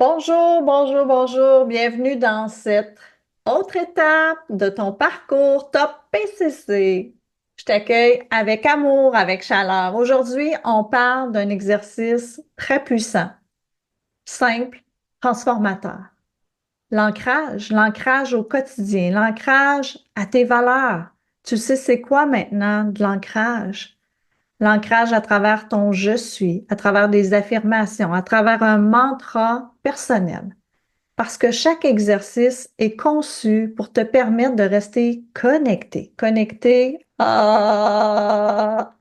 Bonjour, bonjour, bonjour. Bienvenue dans cette autre étape de ton parcours Top PCC. Je t'accueille avec amour, avec chaleur. Aujourd'hui, on parle d'un exercice très puissant, simple, transformateur. L'ancrage au quotidien, l'ancrage à tes valeurs. Tu sais, c'est quoi maintenant de l'ancrage? L'ancrage à travers ton je suis, à travers des affirmations, à travers un mantra personnel. Parce que chaque exercice est conçu pour te permettre de rester connecté, connecté à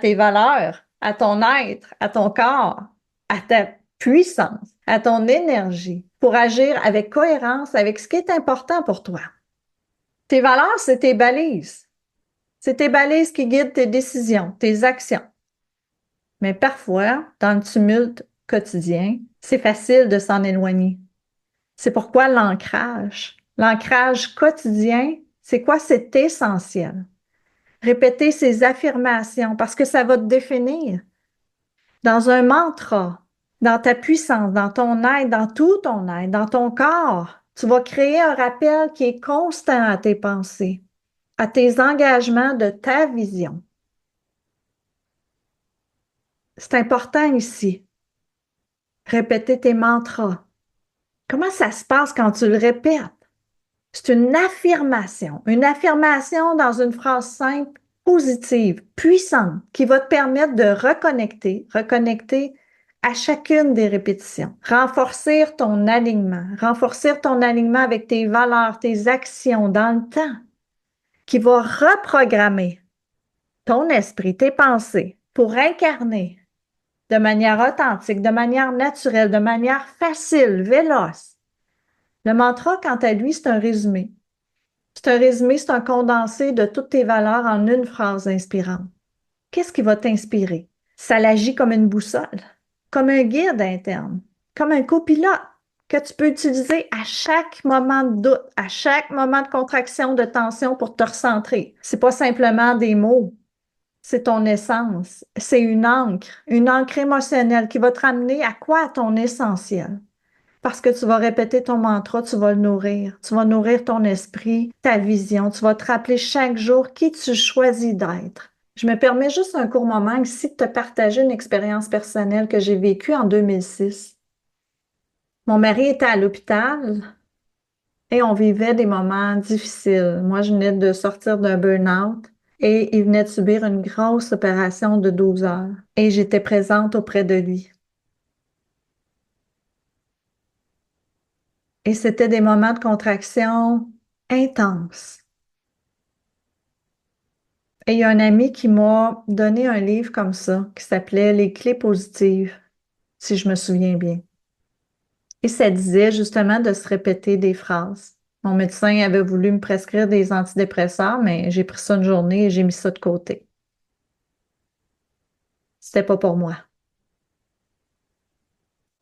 tes valeurs, à ton être, à ton corps, à ta puissance, à ton énergie, pour agir avec cohérence avec ce qui est important pour toi. Tes valeurs, c'est tes balises. C'est tes balises qui guident tes décisions, tes actions. Mais parfois, dans le tumulte quotidien, c'est facile de s'en éloigner. C'est pourquoi l'ancrage quotidien, c'est quoi? C'est essentiel. Répéter ces affirmations parce que ça va te définir dans un mantra, dans ta puissance, dans ton être, dans tout ton être, dans ton corps. Tu vas créer un rappel qui est constant à tes pensées, à tes engagements de ta vision. C'est important ici. Répéter tes mantras. Comment ça se passe quand tu le répètes? C'est une affirmation dans une phrase simple, positive, puissante, qui va te permettre de reconnecter à chacune des répétitions, renforcer ton alignement avec tes valeurs, tes actions dans le temps, qui va reprogrammer ton esprit, tes pensées pour incarner de manière authentique, de manière naturelle, de manière facile, véloce. Le mantra, quant à lui, c'est un résumé. C'est un résumé, c'est un condensé de toutes tes valeurs en une phrase inspirante. Qu'est-ce qui va t'inspirer? Ça l'agit comme une boussole, comme un guide interne, comme un copilote que tu peux utiliser à chaque moment de doute, à chaque moment de contraction, de tension pour te recentrer. C'est pas simplement des mots, c'est ton essence, c'est une encre émotionnelle qui va te ramener à quoi? À ton essentiel. Parce que tu vas répéter ton mantra, tu vas le nourrir. Tu vas nourrir ton esprit, ta vision. Tu vas te rappeler chaque jour qui tu choisis d'être. Je me permets juste un court moment ici de te partager une expérience personnelle que j'ai vécue en 2006. Mon mari était à l'hôpital et on vivait des moments difficiles. Moi, je venais de sortir d'un burn-out et il venait de subir une grosse opération de 12 heures et j'étais présente auprès de lui. Et c'était des moments de contraction intenses. Et il y a un ami qui m'a donné un livre comme ça, qui s'appelait Les clés positives, si je me souviens bien. Et ça disait justement de se répéter des phrases. Mon médecin avait voulu me prescrire des antidépresseurs, mais j'ai pris ça une journée et j'ai mis ça de côté. C'était pas pour moi.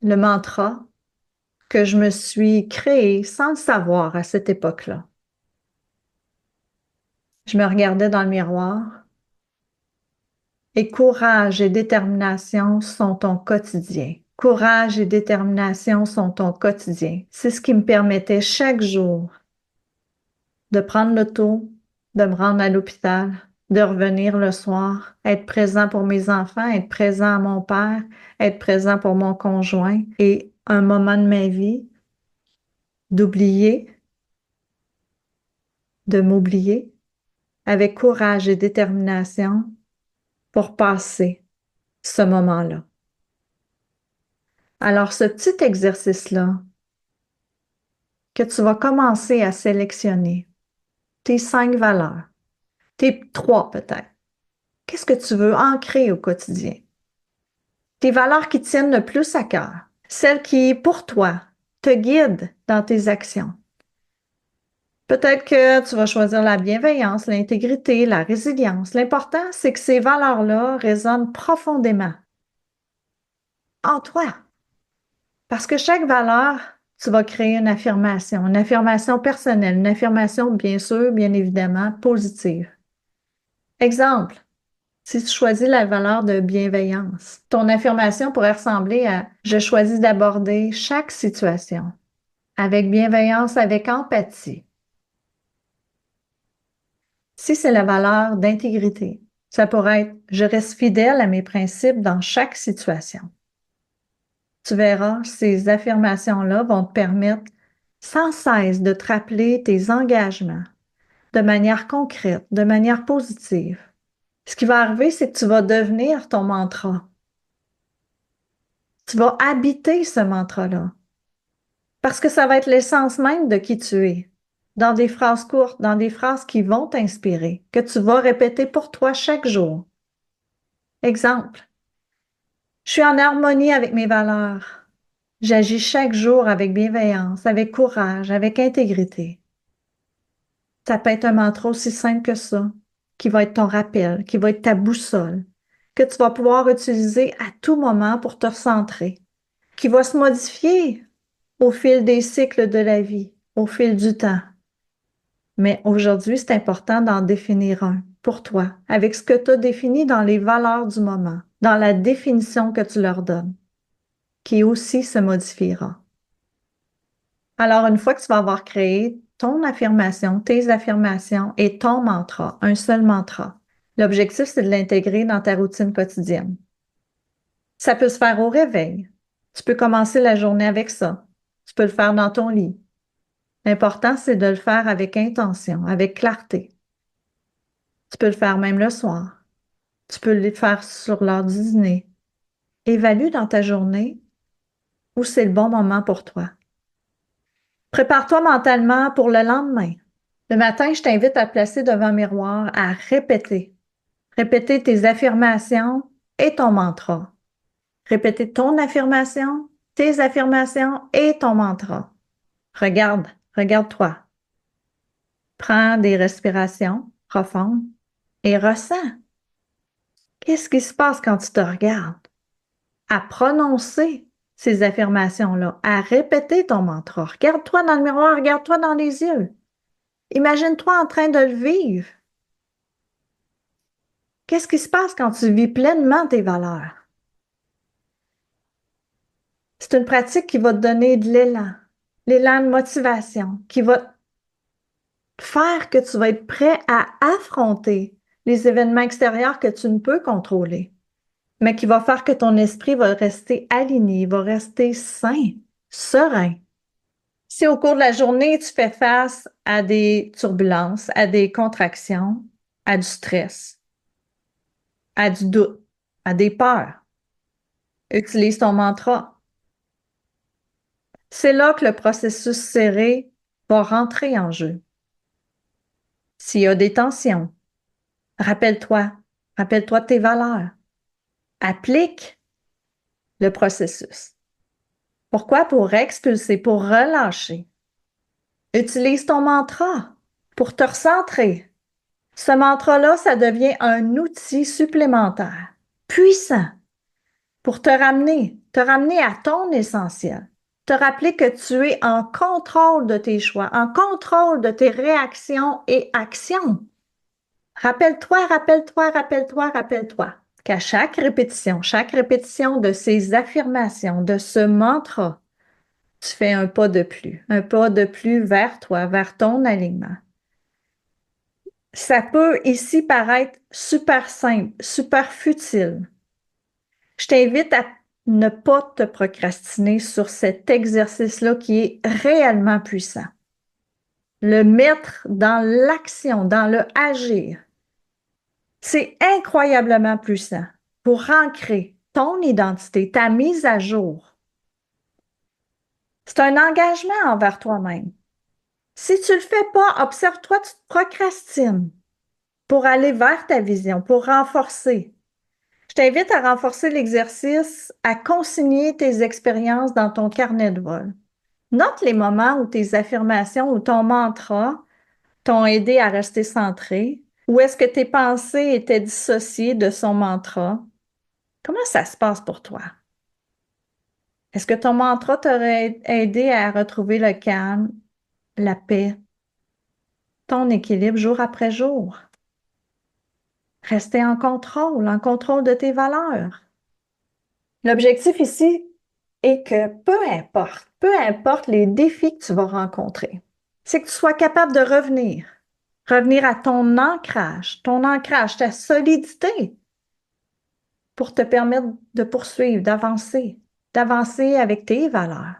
Le mantra que je me suis créé sans le savoir à cette époque-là. Je me regardais dans le miroir et courage et détermination sont ton quotidien. Courage et détermination sont ton quotidien. C'est ce qui me permettait chaque jour de prendre l'auto, de me rendre à l'hôpital, de revenir le soir, être présent pour mes enfants, être présent à mon père, être présent pour mon conjoint et un moment de ma vie d'oublier, de m'oublier avec courage et détermination pour passer ce moment-là. Alors, ce petit exercice-là, que tu vas commencer à sélectionner tes 5 valeurs, tes 3 peut-être. Qu'est-ce que tu veux ancrer au quotidien? Tes valeurs qui tiennent le plus à cœur, celles qui, pour toi, te guident dans tes actions. Peut-être que tu vas choisir la bienveillance, l'intégrité, la résilience. L'important, c'est que ces valeurs-là résonnent profondément en toi. Parce que chaque valeur, tu vas créer une affirmation personnelle, une affirmation, bien sûr, bien évidemment, positive. Exemple, Si tu choisis la valeur de bienveillance, ton affirmation pourrait ressembler à je choisis d'aborder chaque situation avec bienveillance, avec empathie. Si c'est la valeur d'intégrité, ça pourrait être je reste fidèle à mes principes dans chaque situation. Tu verras, ces affirmations-là vont te permettre sans cesse de te rappeler tes engagements de manière concrète, de manière positive. Ce qui va arriver, c'est que tu vas devenir ton mantra. Tu vas habiter ce mantra-là parce que ça va être l'essence même de qui tu es. Dans des phrases courtes, dans des phrases qui vont t'inspirer, que tu vas répéter pour toi chaque jour. Exemple, je suis en harmonie avec mes valeurs. J'agis chaque jour avec bienveillance, avec courage, avec intégrité. Ça peut être un mantra aussi simple que ça, qui va être ton rappel, qui va être ta boussole, que tu vas pouvoir utiliser à tout moment pour te recentrer, qui va se modifier au fil des cycles de la vie, au fil du temps. Mais aujourd'hui, c'est important d'en définir un pour toi, avec ce que tu as défini dans les valeurs du moment, dans la définition que tu leur donnes, qui aussi se modifiera. Alors, une fois que tu vas avoir créé ton affirmation, tes affirmations et ton mantra, un seul mantra, l'objectif, c'est de l'intégrer dans ta routine quotidienne. Ça peut se faire au réveil. Tu peux commencer la journée avec ça. Tu peux le faire dans ton lit. L'important, c'est de le faire avec intention, avec clarté. Tu peux le faire même le soir. Tu peux le faire sur l'heure du dîner. Évalue dans ta journée où c'est le bon moment pour toi. Prépare-toi mentalement pour le lendemain. Le matin, je t'invite à te placer devant un miroir, à répéter. Répéter tes affirmations et ton mantra. Répéter ton affirmation, tes affirmations et ton mantra. Regarde, regarde-toi. Prends des respirations profondes et ressens. Qu'est-ce qui se passe quand tu te regardes? À prononcer ces affirmations-là, à répéter ton mantra. Regarde-toi dans le miroir, regarde-toi dans les yeux. Imagine-toi en train de le vivre. Qu'est-ce qui se passe quand tu vis pleinement tes valeurs? C'est une pratique qui va te donner de l'élan de motivation, qui va faire que tu vas être prêt à affronter les événements extérieurs que tu ne peux contrôler, mais qui va faire que ton esprit va rester aligné, va rester sain, serein. Si au cours de la journée, tu fais face à des turbulences, à des contractions, à du stress, à du doute, à des peurs, utilise ton mantra. C'est là que le processus serré va rentrer en jeu. S'il y a des tensions, rappelle-toi, rappelle-toi de tes valeurs. Applique le processus. Pourquoi? Pour expulser, pour relâcher. Utilise ton mantra pour te recentrer. Ce mantra-là, ça devient un outil supplémentaire, puissant, pour te ramener à ton essentiel. Te rappeler que tu es en contrôle de tes choix, en contrôle de tes réactions et actions. Rappelle-toi, rappelle-toi, rappelle-toi, rappelle-toi qu'à chaque répétition de ces affirmations, de ce mantra, tu fais un pas de plus vers toi, vers ton alignement. Ça peut ici paraître super simple, super futile. Je t'invite à ne pas te procrastiner sur cet exercice-là qui est réellement puissant. Le mettre dans l'action, dans le agir. C'est incroyablement puissant pour ancrer ton identité, ta mise à jour. C'est un engagement envers toi-même. Si tu le fais pas, observe-toi, tu te procrastines pour aller vers ta vision, pour renforcer. Je t'invite à renforcer l'exercice, à consigner tes expériences dans ton carnet de vol. Note les moments où tes affirmations ou ton mantra t'ont aidé à rester centré. Où est-ce que tes pensées étaient dissociées de son mantra? Comment ça se passe pour toi? Est-ce que ton mantra t'aurait aidé à retrouver le calme, la paix, ton équilibre jour après jour? Rester en contrôle de tes valeurs. L'objectif ici est que peu importe les défis que tu vas rencontrer, c'est que tu sois capable de revenir à ton ancrage, ta solidité pour te permettre de poursuivre, d'avancer avec tes valeurs.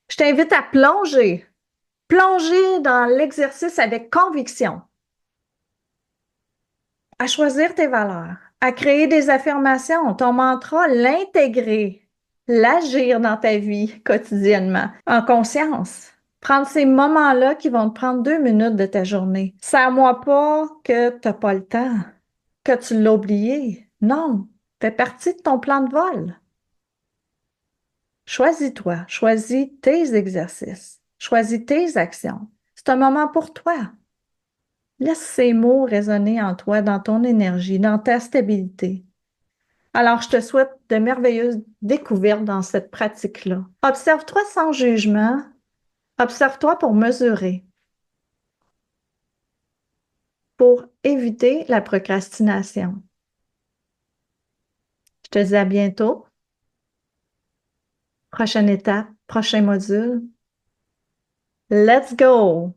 Je t'invite à plonger dans l'exercice avec conviction, à choisir tes valeurs, à créer des affirmations, ton mantra, l'intégrer, l'agir dans ta vie quotidiennement, en conscience. Prendre ces moments-là qui vont te prendre 2 minutes de ta journée. Sers-moi pas que tu n'as pas le temps, que tu l'as oublié. Non, fait partie de ton plan de vol. Choisis-toi, choisis tes exercices, choisis tes actions. C'est un moment pour toi. Laisse ces mots résonner en toi, dans ton énergie, dans ta stabilité. Alors, je te souhaite de merveilleuses découvertes dans cette pratique-là. Observe-toi sans jugement. Observe-toi pour mesurer, pour éviter la procrastination. Je te dis à bientôt. Prochaine étape, prochain module. Let's go!